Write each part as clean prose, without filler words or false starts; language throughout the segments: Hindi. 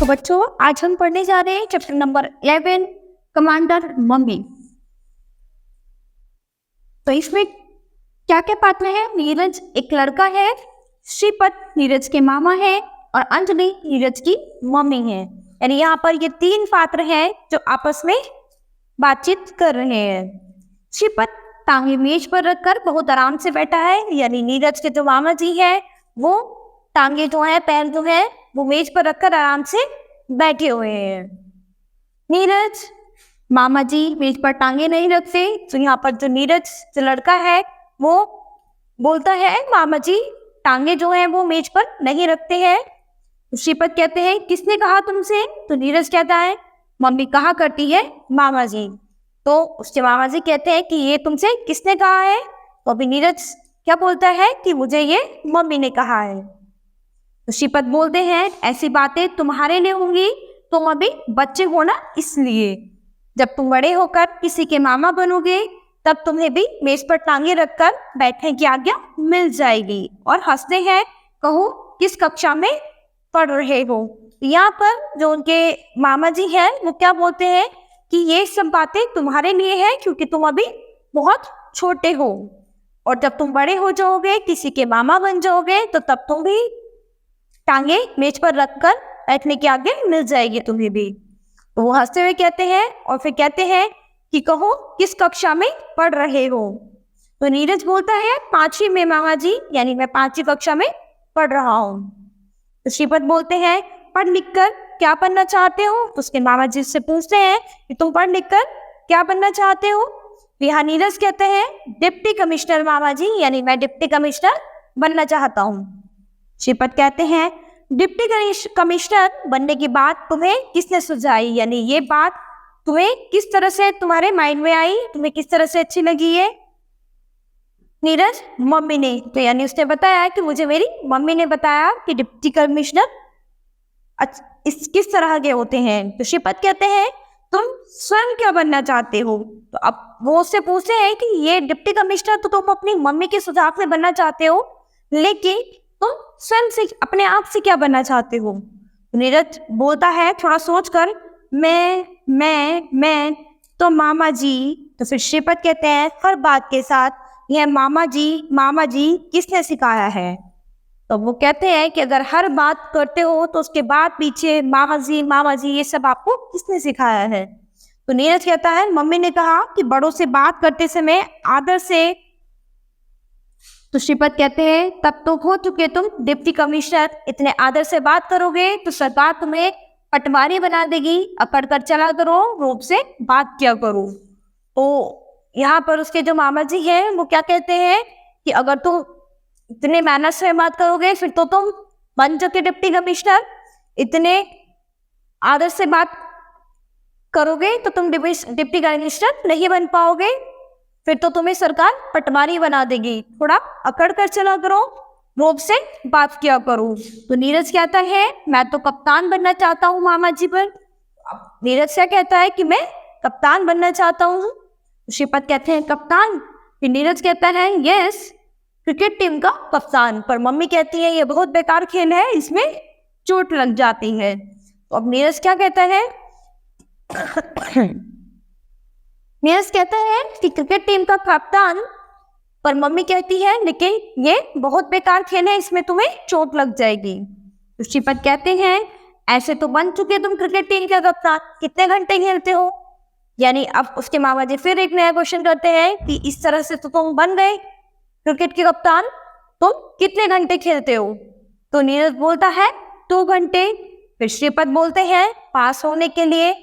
तो बच्चों आज हम पढ़ने जा रहे हैं चैप्टर नंबर 11 कमांडर मम्मी। तो इसमें क्या क्या पात्र है? नीरज एक लड़का है, श्रीपत नीरज के मामा है और अंजलि नीरज की मम्मी है। यानी यहाँ पर ये तीन पात्र हैं जो आपस में बातचीत कर रहे हैं। श्रीपत टांगे मेज पर रखकर बहुत आराम से बैठा है, यानी नीरज के जो मामा जी है वो टांगे जो है, पैर जो है वो मेज पर रखकर आराम से बैठे हुए हैं। नीरज मामा जी मेज पर टांगे नहीं रखते, तो यहाँ पर जो नीरज जो लड़का है वो बोलता है मामा जी टांगे जो है वो मेज पर नहीं रखते हैं। श्रीपत कहते हैं किसने कहा तुमसे? तो नीरज कहता है मम्मी कहा करती है मामा जी। तो उसके मामा जी कहते हैं कि ये तुमसे किसने कहा है? तो अभी नीरज क्या बोलता है कि मुझे ये मम्मी ने कहा है। तो श्रीपत बोलते हैं ऐसी बातें तुम्हारे लिए होंगी, तुम अभी बच्चे हो ना, इसलिए जब तुम बड़े होकर किसी के मामा बनोगे तब तुम्हें भी मेज पर टांगे रखकर बैठने की आज्ञा मिल जाएगी। और हंसते हैं, कहो किस कक्षा में पढ़ रहे हो? यहाँ पर जो उनके मामा जी हैं वो क्या बोलते हैं कि ये सब बातें तुम्हारे लिए है क्योंकि तुम अभी बहुत छोटे हो, और जब तुम बड़े हो जाओगे किसी के मामा बन जाओगे तो तब तुम भी टांगे मेज पर रखकर बैठने की आज्ञा मिल जाएगी तुम्हें भी। तो वो हंसते हुए कहते हैं और फिर कहते हैं कि कहो किस कक्षा में पढ़ रहे हो? तो नीरज बोलता है 5वीं में मामा जी, यानी मैं 5वीं कक्षा में पढ़ रहा हूँ। तो श्रीपत बोलते हैं पढ़ लिख कर क्या बनना चाहते हो? तो उसके मामा जी से पूछते हैं कि तुम पढ़ लिख कर क्या बनना चाहते हो? यहाँ नीरज कहते हैं डिप्टी कमिश्नर मामा जी, यानी मैं डिप्टी कमिश्नर बनना चाहता हूँ। श्रीपत कहते हैं डिप्टी कमिश्नर बनने की बात तुम्हें किसने सुझाई? यानी ये बात तुम्हें किस तरह से तुम्हारे माइंड में आई, तुम्हें किस तरह से अच्छी लगी है? नीरज मम्मी ने। तो यानी उसने बताया कि मुझे मेरी मम्मी ने बताया कि डिप्टी कमिश्नर इस किस तरह के होते हैं। तो श्रीपत कहते हैं तुम स्वयं क्या बनना चाहते हो? तो अब वो उससे पूछते हैं कि ये डिप्टी कमिश्नर तो तुम अपनी मम्मी के सुझाव से बनना चाहते हो, लेकिन तुम स्वयं से अपने आप से क्या बनना चाहते हो? नीरज बोलता है थोड़ा सोचकर मैं तो मामा जी। तो फिर श्रीपत कहते हैं हर बात के साथ यह मामा जी किसने सिखाया है? तो वो कहते हैं कि अगर हर बात करते हो तो उसके बाद पीछे मामा जी ये सब आपको किसने सिखाया है? तो नीरज कहता है मम्मी ने कहा कि बड़ों से बात करते समय आदर से। तो श्रीपत कहते हैं तब तो हो चुके तुम डिप्टी कमिश्नर, इतने आदर से बात करोगे तो सरकार तुम्हें पटवारी बना देगी, अकड़ कर चला करो, रूप से बात किया करो। तो यहाँ पर उसके जो मामा जी हैं वो क्या कहते हैं कि अगर तुम इतने मैनर से बात करोगे फिर तो तुम बन चुके डिप्टी कमिश्नर, इतने आदर से बात करोगे तो तुम डिप्टी कमिश्नर नहीं बन पाओगे, फिर तो तुम्हें सरकार पटवारी बना देगी, थोड़ा अकड़ कर चला करो, रूप से बात किया करो। तो नीरज कहता है मैं तो कप्तान बनना चाहता हूँ मामा जी पर। नीरज क्या कहता है कि मैं कप्तान बनना चाहता हूँ। श्रीपत कहते हैं कप्तान? फिर नीरज कहता है यस, क्रिकेट टीम का कप्तान। पर मम्मी कहती है ये बहुत बेकार खेल है, इसमें चोट लग जाती है। तो अब नीरज क्या कहता है नीरज कहता है कि क्रिकेट टीम का कप्तान, पर मम्मी कहती है लेकिन ये बहुत बेकार खेल है, इसमें तुम्हें चोट लग जाएगी। तो श्रीपत कहते हैं ऐसे तो बन चुके तुम क्रिकेट टीम का कप्तान, कितने घंटे खेलते हो? यानी अब उसके मामा जी फिर एक नया क्वेश्चन करते हैं कि इस तरह से तो तुम बन गए क्रिकेट के कप्तान, तुम कितने घंटे खेलते हो? तो नीरज बोलता है 2 घंटे। फिर श्रीपत बोलते हैं पास होने के लिए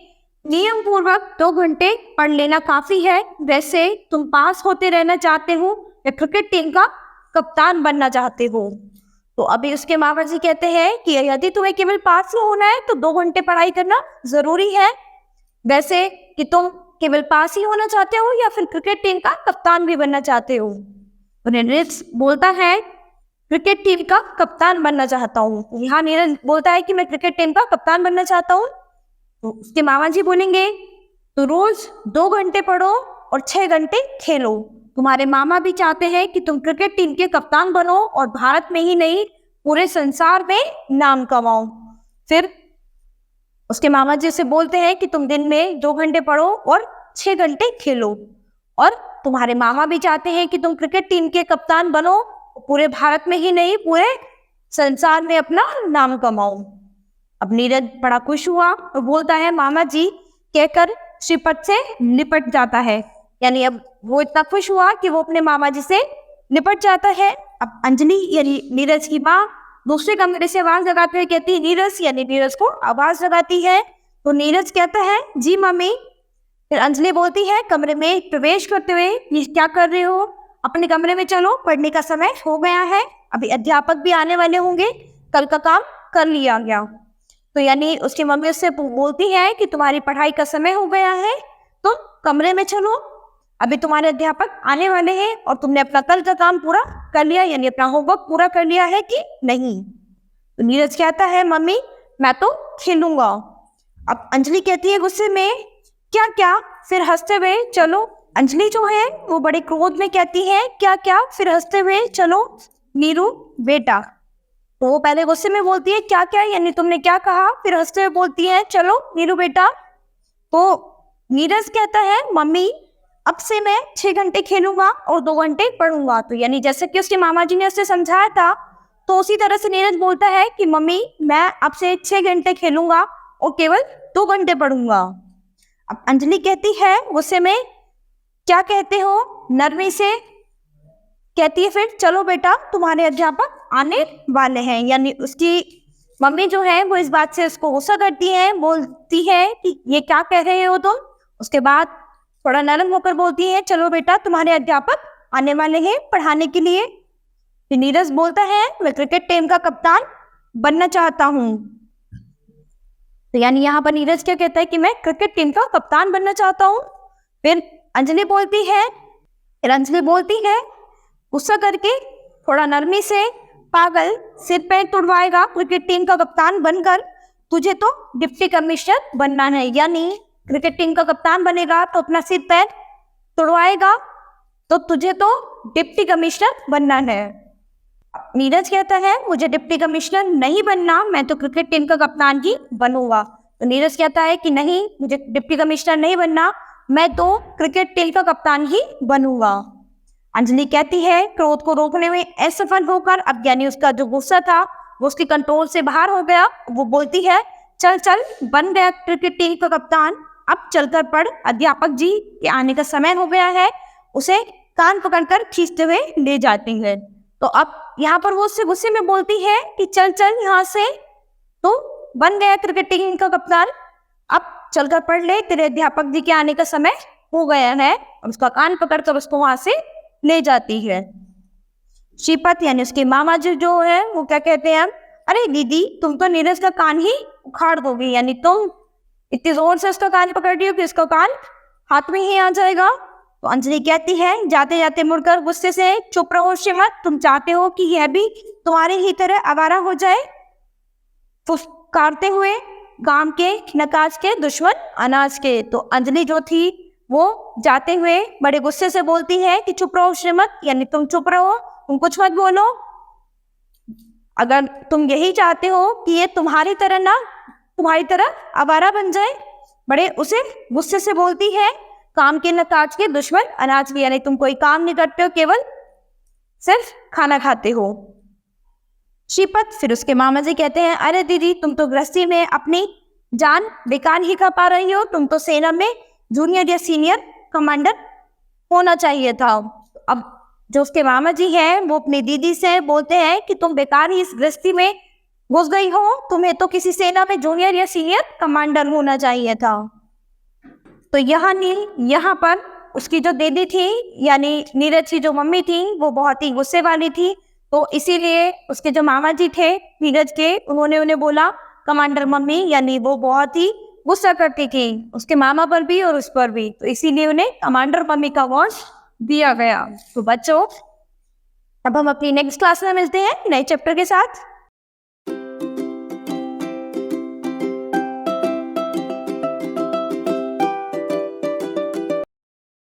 नियम पूर्वक 2 घंटे पढ़ लेना काफी है, वैसे तुम पास होते रहना चाहते हो या क्रिकेट टीम का कप्तान बनना चाहते हो? तो अभी उसके मामा जी कहते हैं कि यदि तुम्हें केवल पास ही होना है तो 2 घंटे पढ़ाई करना जरूरी है, वैसे कि तुम केवल पास ही होना चाहते हो या फिर क्रिकेट टीम का कप्तान भी बनना चाहते हो? तो नीरज बोलता है क्रिकेट टीम का कप्तान बनना चाहता हूँ। यहाँ नीरज बोलता है कि मैं क्रिकेट टीम का कप्तान बनना चाहता हूँ। तो उसके मामा जी बोलेंगे तो रोज 2 घंटे पढ़ो और 6 घंटे खेलो, तुम्हारे मामा भी चाहते हैं कि तुम क्रिकेट टीम के कप्तान बनो और भारत में ही नहीं पूरे संसार में नाम कमाओ। फिर उसके मामा जी उसे बोलते हैं कि तुम दिन में 2 घंटे पढ़ो और 6 घंटे खेलो, और तुम्हारे मामा भी चाहते हैं कि तुम क्रिकेट टीम के कप्तान बनो, पूरे भारत में ही नहीं पूरे संसार में अपना नाम कमाओ। अब नीरज बड़ा खुश हुआ और बोलता है मामा जी कहकर श्रीपत से निपट जाता है। यानी अब वो इतना खुश हुआ कि वो अपने मामा जी से निपट जाता है। अब अंजलि यानी नीरज की माँ दूसरे कमरे से आवाज लगाते हुए कहती है नीरज, यानी नीरज को आवाज लगाती है। तो नीरज कहता है जी मम्मी। फिर अंजलि बोलती है कमरे में प्रवेश करते हुए, ये क्या कर रहे हो, अपने कमरे में चलो, पढ़ने का समय हो गया है, अभी अध्यापक भी आने वाले होंगे, कल का काम कर लिया गया। तो यानी उसकी मम्मी उससे बोलती है कि तुम्हारी पढ़ाई का समय हो गया है, तुम कमरे में चलो, अभी तुम्हारे अध्यापक आने वाले हैं, और तुमने अपना कल का काम पूरा कर लिया, यानी अपना होमवर्क पूरा कर लिया है कि नहीं। तो नीरज कहता है मम्मी मैं तो खेलूंगा। अब अंजलि कहती है गुस्से में क्या क्या, फिर हंसते हुए चलो। अंजलि जो है वो बड़े क्रोध में कहती है क्या क्या, फिर हंसते हुए चलो नीरू बेटा। तो वो पहले गुस्से में बोलती है क्या क्या, यानी तुमने क्या कहा, फिर हंसते हुए बोलती है चलो नीरू बेटा। तो नीरज कहता है मम्मी अब से मैं 6 घंटे खेलूंगा और 2 घंटे पढ़ूंगा। तो यानी जैसे कि उसके मामा जी ने उसे समझाया था, तो उसी तरह से नीरज बोलता है कि मम्मी मैं अब से 6 घंटे खेलूंगा और केवल 2 घंटे पढ़ूंगा। अब अंजलि कहती है गुस्से में क्या कहते हो, नरमी से कहती है फिर चलो बेटा तुम्हारे अध्यापक आने वाले हैं। यानी उसकी मम्मी जो है वो इस बात से उसको गुस्सा करती है, बोलती है कि ये क्या कह रहे हो तुम। उसके बाद थोड़ा नरम होकर बोलती है चलो बेटा तुम्हारे अध्यापक आने वाले हैं पढ़ाने के लिए। फिर नीरज बोलता है मैं क्रिकेट टीम का कप्तान बनना चाहता हूँ। तो यानी यहाँ पर नीरज क्या कहता है कि मैं क्रिकेट टीम का कप्तान बनना चाहता हूँ। फिर अंजलि बोलती है गुस्सा करके थोड़ा नरमी से पागल सिर पैर तुड़वाएगा क्रिकेट टीम का कप्तान बनकर, तुझे तो डिप्टी कमिश्नर बनना है। यानी क्रिकेट टीम का कप्तान बनेगा तो अपना सिर पैर तुड़वाएगा, तो तुझे तो डिप्टी कमिश्नर बनना है। नीरज कहता है मुझे डिप्टी कमिश्नर नहीं बनना, मैं तो क्रिकेट टीम का कप्तान ही बनूंगा। तो नीरज कहता है कि नहीं मुझे डिप्टी कमिश्नर नहीं बनना, मैं तो क्रिकेट टीम का कप्तान ही बनूंगा। अंजलि कहती है क्रोध को रोकने में असफल होकर, अब यानी उसका जो गुस्सा था वो उसके कंट्रोल से बाहर हो गया। वो बोलती है चल चल बन गया क्रिकेट टीम का कप्तान, अब चलकर पढ़, अध्यापक जी के आने का समय हो गया है। उसे कान पकड़कर खींचते हुए ले जाती है। तो अब यहाँ पर वो उससे गुस्से में बोलती है कि चल चल यहाँ से, तो बन गया क्रिकेट टीम का कप्तान, अब चलकर पढ़ ले, तेरे अध्यापक जी के आने का समय हो गया है। और उसका कान पकड़कर उसको वहां से ले जाती है। श्रीपत यानी उसके मामा जी जो है वो क्या कहते हैं, अरे दीदी तुम तो नीरज का कान ही उखाड़ दोगी, यानी तुम इतनी जोर से उसका कान पकड़ रही हो कि उसका कान हाथ में ही आ जाएगा। तो अंजलि कहती है जाते जाते मुड़कर गुस्से से चुप रहो श्रीमत, तुम चाहते हो कि यह भी तुम्हारी ही तरह आवारा हो जाए, फुसकारते हुए गांव के नकाज के दुश्मन अनाज के। तो अंजलि जो थी वो जाते हुए बड़े गुस्से से बोलती है कि चुप रहो श्रीमत, यानी तुम चुप रहो, तुम कुछ मत बोलो, अगर तुम यही चाहते हो कि ये तुम्हारी तरह आवारा बन जाए। बड़े उसे गुस्से से बोलती है काम के न काज के दुश्मन अनाज के, यानी तुम कोई काम नहीं करते हो, केवल सिर्फ खाना खाते हो। श्रीपत फिर उसके मामा जी कहते हैं अरे दीदी तुम तो गृहस्थी में अपनी जान बेकार ही खा पा रही हो, तुम तो सेना में जूनियर या सीनियर कमांडर होना चाहिए था। अब जो उसके मामा जी हैं वो अपनी दीदी से बोलते हैं कि तुम बेकार ही इस गृहस्थी में घुस गई हो, तुम्हें तो किसी सेना में जूनियर या सीनियर कमांडर होना चाहिए था। तो यहाँ पर उसकी जो दीदी थी यानी नीरज की जो मम्मी थी वो बहुत ही गुस्से वाली थी, तो इसीलिए उसके जो मामा जी थे नीरज के, उन्होंने उन्हें बोला कमांडर मम्मी, यानी वो बहुत ही गुस्सा करती थी उसके मामा पर भी और उस पर भी, तो इसीलिए उन्हें कमांडर मम्मी का अवार्ड दिया गया। तो बच्चों अब हम अपनी नेक्स्ट क्लास में मिलते हैं नए चैप्टर के साथ।